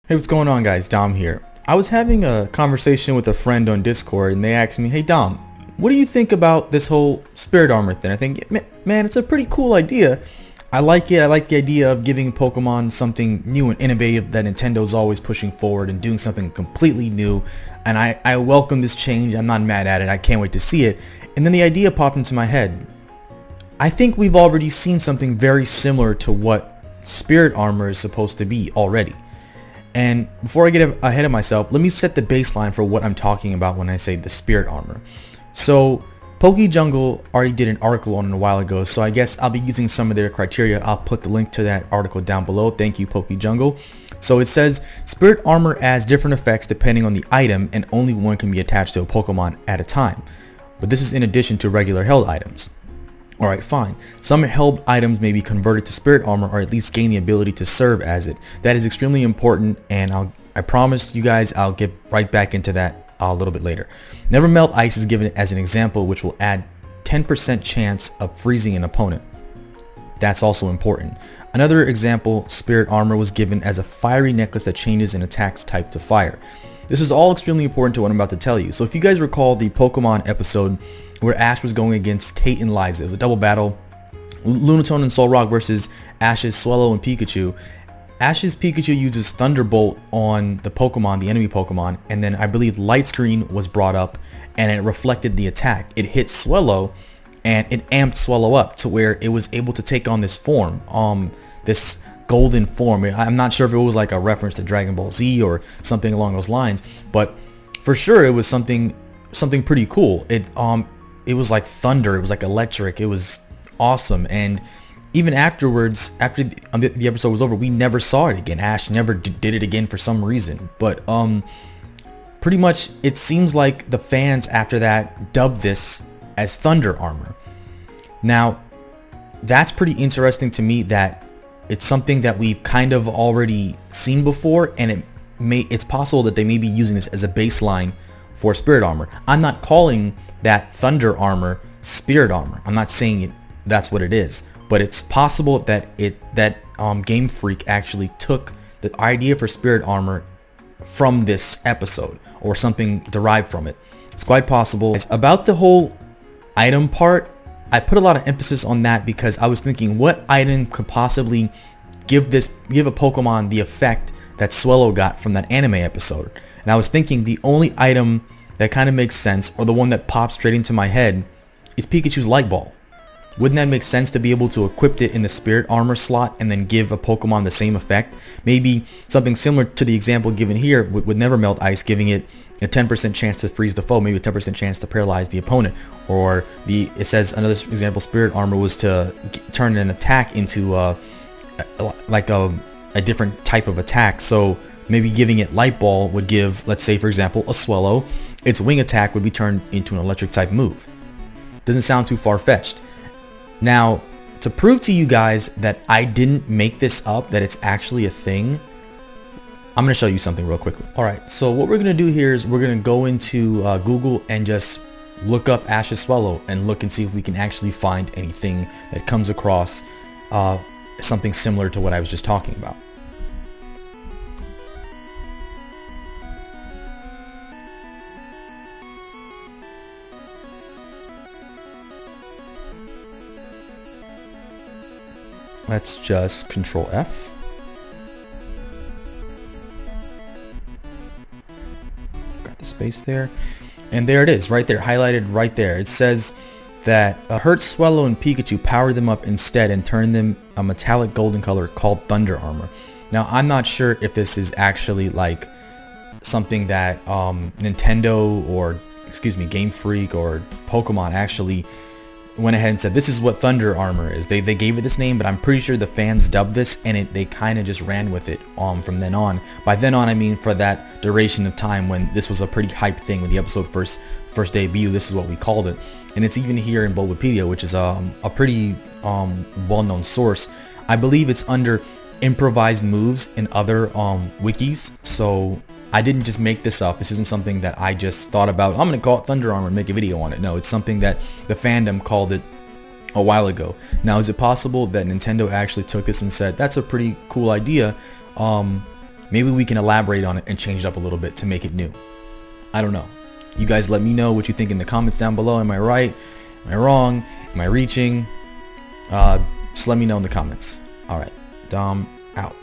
Hey, what's going on, guys? Dom here. I was having a conversation with a friend on Discord and they asked me, hey Dom, what do you think about this whole spirit armor thing? I think, man, it's a pretty cool idea. I like it. I like the idea of giving Pokemon something new and innovative that Nintendo's always pushing forward and doing something completely new. And I welcome this change. I'm not mad at it. I can't wait to see it. And then the idea popped into my head. I think we've already seen something very similar to what spirit armor is supposed to be already. And before I get ahead of myself, let me set the baseline for what I'm talking about when I say the spirit armor. So PokeJungle already did an article on it a while ago, so I guess I'll be using some of their criteria. I'll put the link to that article down below. Thank you, PokeJungle. So it says spirit armor adds different effects depending on the item, and only one can be attached to a Pokemon at a time. But this is in addition to regular held items. Alright, fine. Some held items may be converted to spirit armor or at least gain the ability to serve as it. That is extremely important, and I promise you guys I'll get right back into that a little bit later. Never Melt Ice is given as an example, which will add 10% chance of freezing an opponent. That's also important. Another example, spirit armor, was given as a fiery necklace that changes an attack's type to fire. This is all extremely important to what I'm about to tell you. So if you guys recall the Pokemon episode where Ash was going against Tate and Liza, it was a double battle, Lunatone and Solrock versus Ash's Swellow and Pikachu. Ash's Pikachu uses Thunderbolt on the Pokemon, the enemy Pokemon, and then I believe Light Screen was brought up and it reflected the attack. It hit Swellow and it amped Swellow up to where it was able to take on this form, this golden form. I'm not sure if it was like a reference to Dragon Ball Z or something along those lines, but for sure it was something pretty cool. It was like thunder, it was like electric, it was awesome. And even afterwards, after the episode was over, we never saw it again. Ash never did it again for some reason, but pretty much it seems like the fans after that dubbed this as Thunder Armor. Now that's pretty interesting to me, that it's something that we've kind of already seen before, and it's possible that they may be using this as a baseline for spirit armor. I'm not calling that Thunder Armor spirit armor. I'm not saying that's what it is, but it's possible that Game Freak actually took the idea for spirit armor from this episode or something derived from it. It's quite possible. About the whole item part, I put a lot of emphasis on that because I was thinking, what item could possibly give a Pokemon the effect that Swellow got from that anime episode? And I was thinking the only item that kind of makes sense, or the one that pops straight into my head, is Pikachu's Light Ball. Wouldn't that make sense to be able to equip it in the spirit armor slot and then give a Pokemon the same effect? Maybe something similar to the example given here with Never Melt Ice, giving it a 10% chance to freeze the foe, maybe a 10% chance to paralyze the opponent. Or it says another example, spirit armor was to turn an attack into like a different type of attack. So maybe giving it Light Ball would give, let's say for example, a Swellow, its wing attack would be turned into an electric type move. Doesn't sound too far-fetched. Now, to prove to you guys that I didn't make this up, that it's actually a thing, I'm going to show you something real quickly. Alright, so what we're going to do here is we're going to go into Google and just look up Ash's Swellow and look and see if we can actually find anything that comes across something similar to what I was just talking about. Let's just Control F. Got the space there. And there it is, right there, highlighted right there. It says that hurt Swellow and Pikachu, power them up instead and turn them a metallic golden color called Thunder Armor. Now, I'm not sure if this is actually like something that Nintendo or, Game Freak or Pokemon actually went ahead and said this is what Thunder Armor is. They gave it this name, but I'm pretty sure the fans dubbed this and they kind of just ran with it from then on. By then on, I mean for that duration of time when this was a pretty hyped thing. When the episode first debut, this is what we called it. And it's even here in Bulbapedia, which is a pretty well-known source. I believe it's under improvised moves in other wikis, so I didn't just make this up. This isn't something that I just thought about. I'm going to call it Thunder Armor and make a video on it. No, it's something that the fandom called it a while ago. Now, is it possible that Nintendo actually took this and said, that's a pretty cool idea. maybe we can elaborate on it and change it up a little bit to make it new. I don't know. You guys let me know what you think in the comments down below. Am I right? Am I wrong? Am I reaching? Just let me know in the comments. All right, Dom out.